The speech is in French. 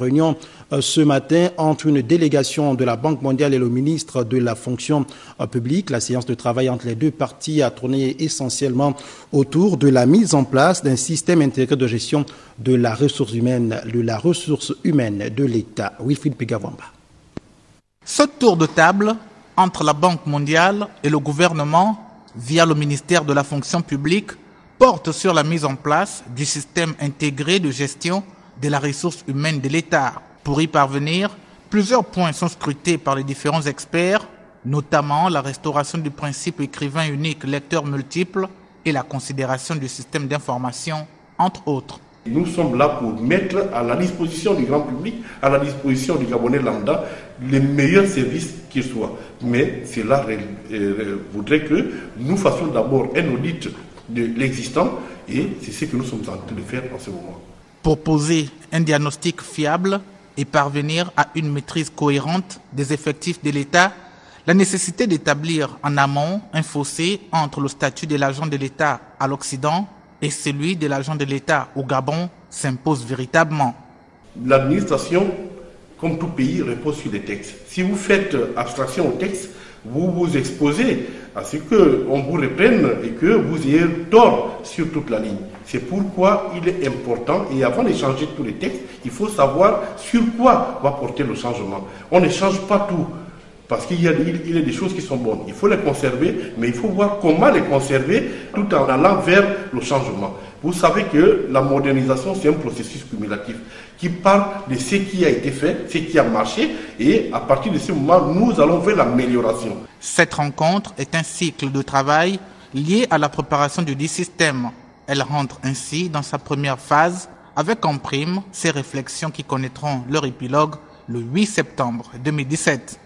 Réunion ce matin entre une délégation de la Banque mondiale et le ministre de la fonction publique. La séance de travail entre les deux parties a tourné essentiellement autour de la mise en place d'un système intégré de gestion de la ressource humaine de l'État. Wilfried Pegawamba. Ce tour de table entre la Banque mondiale et le gouvernement, via le ministère de la fonction publique, porte sur la mise en place du système intégré de gestion de la ressource humaine de l'État. Pour y parvenir, plusieurs points sont scrutés par les différents experts, notamment la restauration du principe écrivain unique lecteur multiple et la considération du système d'information, entre autres. Nous sommes là pour mettre à la disposition du grand public, à la disposition du Gabonais lambda, les meilleurs services qu'ils soient. Mais cela voudrait que nous fassions d'abord un audit de l'existant et c'est ce que nous sommes en train de faire en ce moment. Pour poser un diagnostic fiable et parvenir à une maîtrise cohérente des effectifs de l'État, la nécessité d'établir en amont un fossé entre le statut de l'agent de l'État à l'Occident et celui de l'agent de l'État au Gabon s'impose véritablement. L'administration, comme tout pays, repose sur des textes. Si vous faites abstraction aux textes, vous vous exposez à ce qu'on vous reprenne et que vous ayez tort sur toute la ligne. C'est pourquoi il est important, et avant d'échanger tous les textes, il faut savoir sur quoi va porter le changement. On ne change pas tout, parce qu'il y a des choses qui sont bonnes. Il faut les conserver, mais il faut voir comment les conserver tout en allant vers le changement. Vous savez que la modernisation, c'est un processus cumulatif qui part de ce qui a été fait, ce qui a marché, et à partir de ce moment, nous allons vers l'amélioration. Cette rencontre est un cycle de travail lié à la préparation du dit système. Elle rentre ainsi dans sa première phase avec en prime ces réflexions qui connaîtront leur épilogue le 8 septembre 2017.